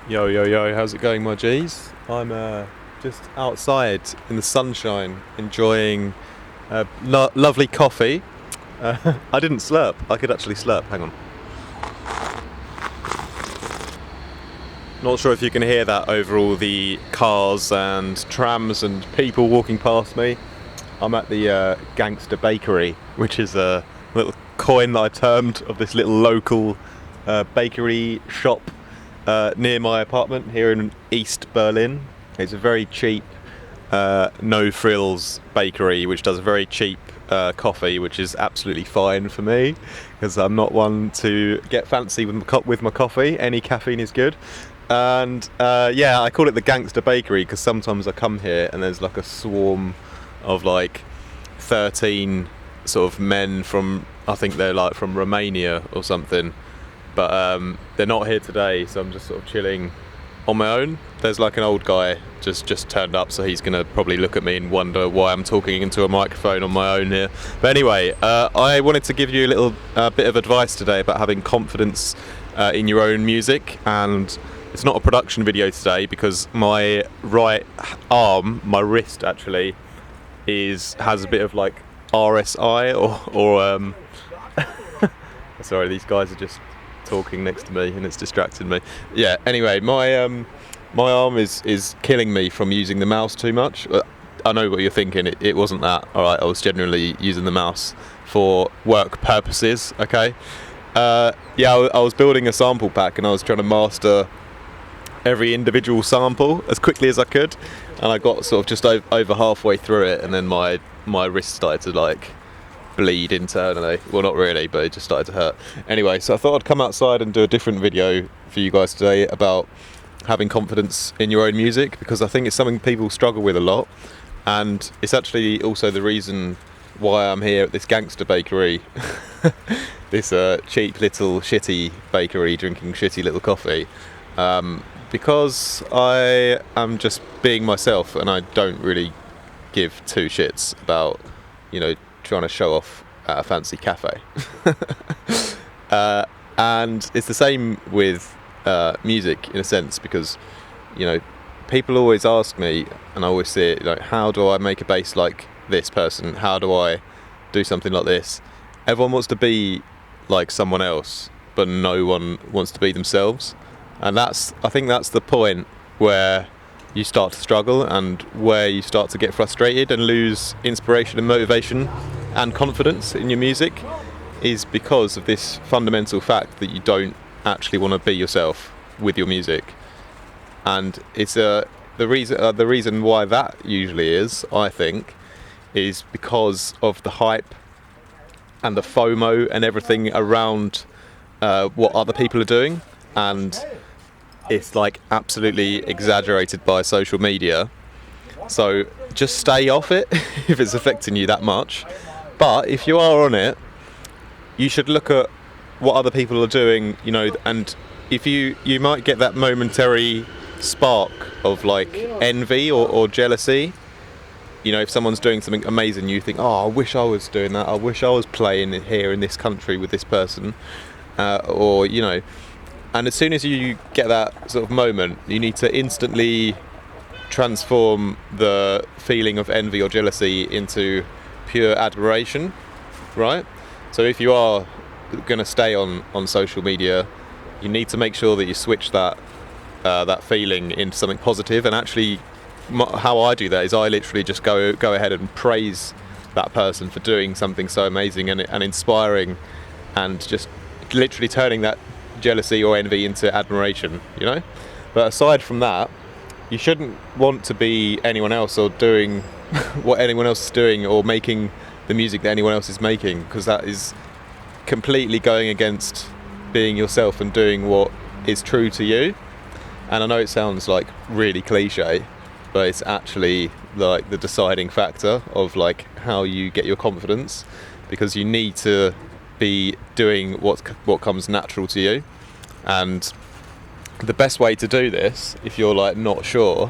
Yo, yo, yo, how's it going, my G's? I'm just outside in the sunshine enjoying lovely coffee. I didn't slurp, I could actually slurp, hang on. Not sure if you can hear that over all the cars and trams and people walking past me. I'm at the Gangster Bakery, which is a little coin that I termed of this little local bakery shop near my apartment here in East Berlin. It's a very cheap, no frills bakery which does a very cheap coffee, which is absolutely fine for me because I'm not one to get fancy with my coffee. Any caffeine is good. And yeah, I call it the Gangster Bakery because sometimes I come here and there's like a swarm of like 13 sort of men from, I think they're like from Romania or something, but they're not here today, so I'm just sort of chilling on my own. There's like an old guy just turned up, so he's gonna probably look at me and wonder why I'm talking into a microphone on my own here. But anyway, I wanted to give you a little bit of advice today about having confidence in your own music. And it's not a production video today because my right arm, my wrist actually, has a bit of like RSI or sorry, these guys are just talking next to me and it's distracting me. Yeah, anyway, my arm is killing me from using the mouse too much. I know what you're thinking, it wasn't that. Alright, I was generally using the mouse for work purposes, okay? Yeah, I was building a sample pack and I was trying to master every individual sample as quickly as I could, and I got sort of just over halfway through it, and then my wrist started to like bleed internally. Well, not really, but it just started to hurt. Anyway, so I thought I'd come outside and do a different video for you guys today about having confidence in your own music, because I think it's something people struggle with a lot, and it's actually also the reason why I'm here at this Gangster Bakery, this cheap little shitty bakery drinking shitty little coffee. Because I am just being myself and I don't really give two shits about, you know, trying to show off at a fancy cafe. And it's the same with music in a sense, because, you know, people always ask me, and I always see it, like, how do I make a bass like this person? How do I do something like this? Everyone wants to be like someone else, but no one wants to be themselves. And I think that's the point where you start to struggle and where you start to get frustrated and lose inspiration and motivation and confidence in your music, is because of this fundamental fact that you don't actually want to be yourself with your music. And it's the reason why that usually is, I think, is because of the hype and the FOMO and everything around what other people are doing, and it's like absolutely exaggerated by social media. So just stay off it if it's affecting you that much. But if you are on it, you should look at what other people are doing, you know, and if you might get that momentary spark of like envy or jealousy. You know, if someone's doing something amazing, you think, oh, I wish I was doing that. I wish I was playing here in this country with this person. Or, you know, and as soon as you get that sort of moment, you need to instantly transform the feeling of envy or jealousy into pure admiration, right? So if you are going to stay on social media, you need to make sure that you switch that feeling into something positive. And actually, how I do that is I literally just go ahead and praise that person for doing something so amazing and inspiring, and just literally turning that jealousy or envy into admiration, you know. But aside from that, you shouldn't want to be anyone else or doing what anyone else is doing or making the music that anyone else is making, because that is completely going against being yourself and doing what is true to you. And I know it sounds like really cliche, but it's actually like the deciding factor of like how you get your confidence, because you need to be doing what comes natural to you. And the best way to do this, if you're like not sure,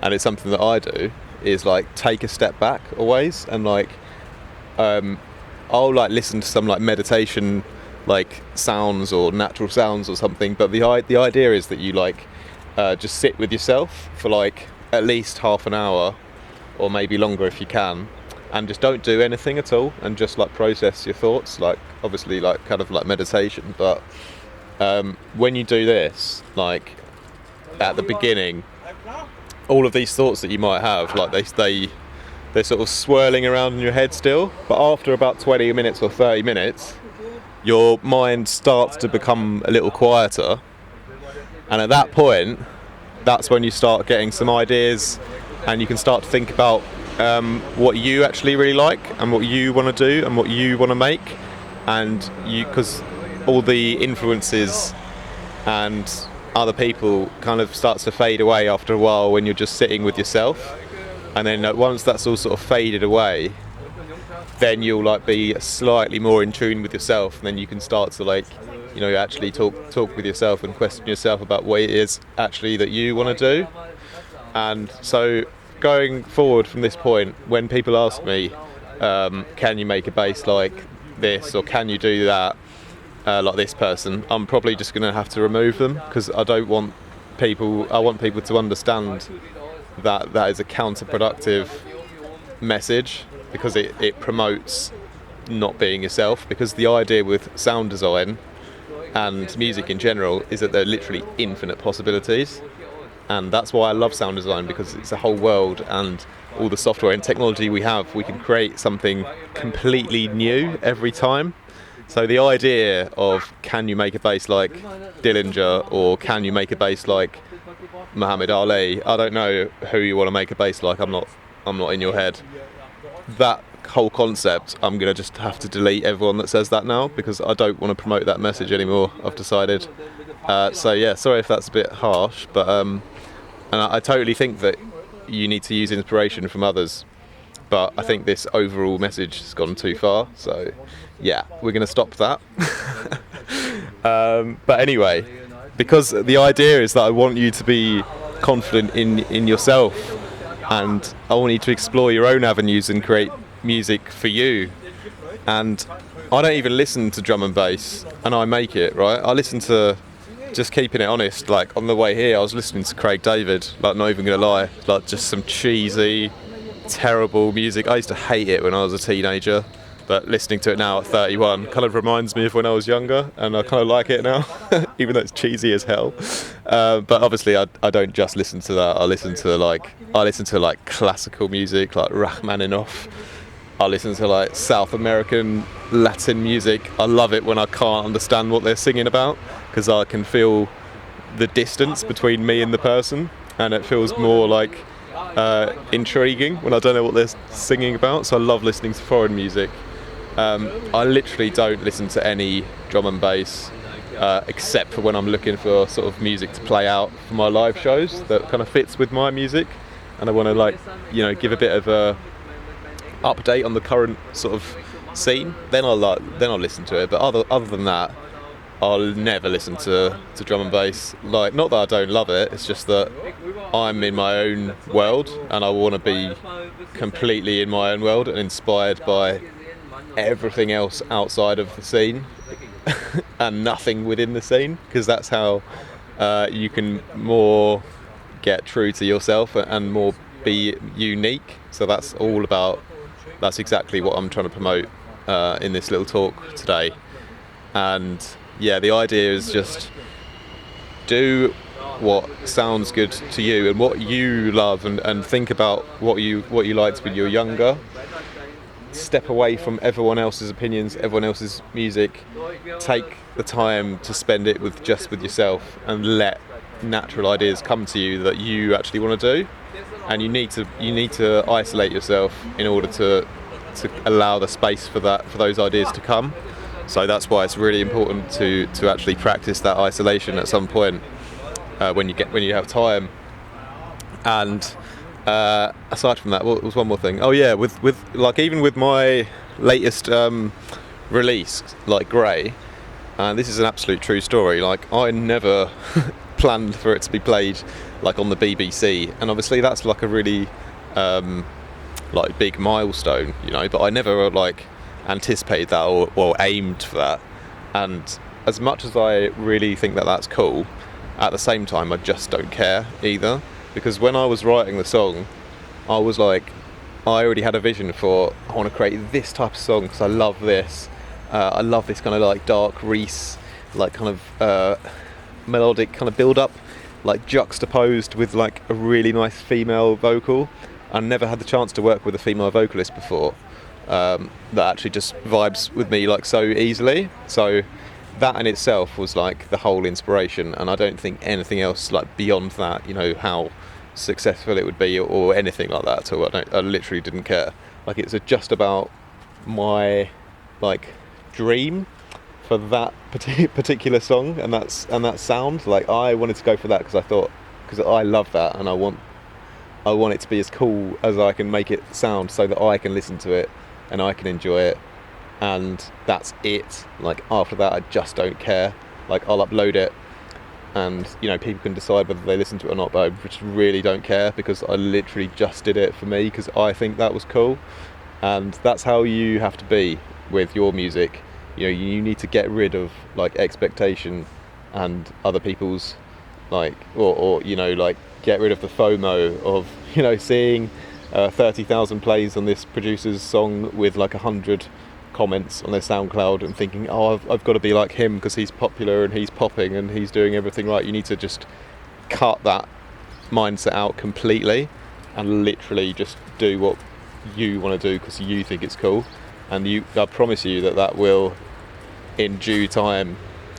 and it's something that I do, is like take a step back always, and like I'll like listen to some like meditation like sounds or natural sounds or something, but the idea is that you like just sit with yourself for like at least half an hour, or maybe longer if you can, and just don't do anything at all, and just like process your thoughts, like obviously like kind of like meditation. But when you do this, like at the beginning, all of these thoughts that you might have, like they're sort of swirling around in your head still, but after about 20 minutes or 30 minutes, your mind starts to become a little quieter, and at that point, that's when you start getting some ideas, and you can start to think about what you actually really like, and what you want to do, and what you want to make, and because all the influences and other people kind of starts to fade away after a while when you're just sitting with yourself. And then once that's all sort of faded away, then you'll like be slightly more in tune with yourself, and then you can start to like, you know, actually talk with yourself and question yourself about what it is actually that you want to do. And so going forward from this point, when people ask me, can you make a bass like this, or can you do that like this person, I'm probably just going to have to remove them, because I want people to understand that is a counterproductive message, because it promotes not being yourself. Because the idea with sound design and music in general is that there are literally infinite possibilities, and that's why I love sound design, because it's a whole world, and all the software and technology we have, we can create something completely new every time. So the idea of can you make a bass like Dillinger, or can you make a bass like Muhammad Ali, I don't know who you want to make a bass like, I'm not in your head. That whole concept, I'm going to just have to delete everyone that says that now, because I don't want to promote that message anymore, I've decided. So yeah, sorry if that's a bit harsh, but and I totally think that you need to use inspiration from others, but I think this overall message has gone too far, so yeah, we're going to stop that. But anyway, because the idea is that I want you to be confident in yourself, and I want you to explore your own avenues and create music for you. And I don't even listen to drum and bass, and I make it, right? I listen to, just keeping it honest, like on the way here I was listening to Craig David, like not even gonna lie, like just some cheesy, terrible music. I used to hate it when I was a teenager, but listening to it now at 31 kind of reminds me of when I was younger, and I kind of like it now, even though it's cheesy as hell. But obviously I don't just listen to that. I listen to like classical music, like Rachmaninoff. I listen to like South American Latin music. I love it when I can't understand what they're singing about, because I can feel the distance between me and the person, and it feels more like intriguing when I don't know what they're singing about. So I love listening to foreign music. I literally don't listen to any drum and bass except for when I'm looking for sort of music to play out for my live shows that kind of fits with my music, and I want to, like, you know, give a bit of a update on the current sort of scene. Then I'll listen to it. But other than that, I'll never listen to drum and bass. Like, not that I don't love it, it's just that I'm in my own world, and I want to be completely in my own world and inspired by everything else outside of the scene and nothing within the scene, because that's how you can more get true to yourself and more be unique. So that's exactly what I'm trying to promote in this little talk today. And yeah, the idea is just do what sounds good to you and what you love, and think about what you liked when you were younger. Step away from everyone else's opinions, everyone else's music. Take the time to spend it with yourself, and let natural ideas come to you that you actually want to do. And you need to isolate yourself in order to allow the space for those ideas to come. So that's why it's really important to actually practice that isolation at some point when you have time. And aside from that, what was one more thing? Oh yeah, with like, even with my latest release, like Grey, and this is an absolute true story. Like, I never planned for it to be played like on the BBC, and obviously that's like a really like big milestone, you know. But I never like anticipated that or aimed for that. And as much as I really think that that's cool, at the same time I just don't care either, because when I was writing the song, I was like, I already had a vision for, I want to create this type of song because I love this. I love this kind of like dark Reese, like kind of melodic kind of build up, like juxtaposed with like a really nice female vocal. I never had the chance to work with a female vocalist before that actually just vibes with me like so easily. So that in itself was like the whole inspiration, and I don't think anything else like beyond that, you know, how successful it would be or anything like that at all. I literally didn't care. Like, it's just about my like dream for that particular song and that sound. Like, I wanted to go for that because I love that, and I want it to be as cool as I can make it sound, so that I can listen to it and I can enjoy it, and that's it. Like, after that I just don't care. Like, I'll upload it and, you know, people can decide whether they listen to it or not, but I just really don't care, because I literally just did it for me because I think that was cool. And that's how you have to be with your music. You know, you need to get rid of like expectation and other people's like, or you know, like, get rid of the FOMO of, you know, seeing 30,000 plays on this producer's song with like 100 comments on their SoundCloud and thinking, oh, I've got to be like him because he's popular and he's popping and he's doing everything right. You need to just cut that mindset out completely and literally just do what you want to do because you think it's cool. And I promise you that will, in due time,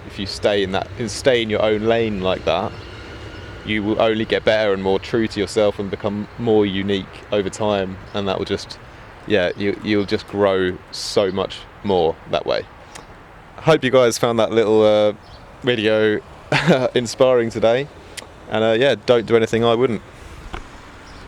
if you stay in your own lane like that, you will only get better and more true to yourself and become more unique over time, and that will just, you'll just grow so much more that way. I hope you guys found that little video inspiring today, and don't do anything I wouldn't.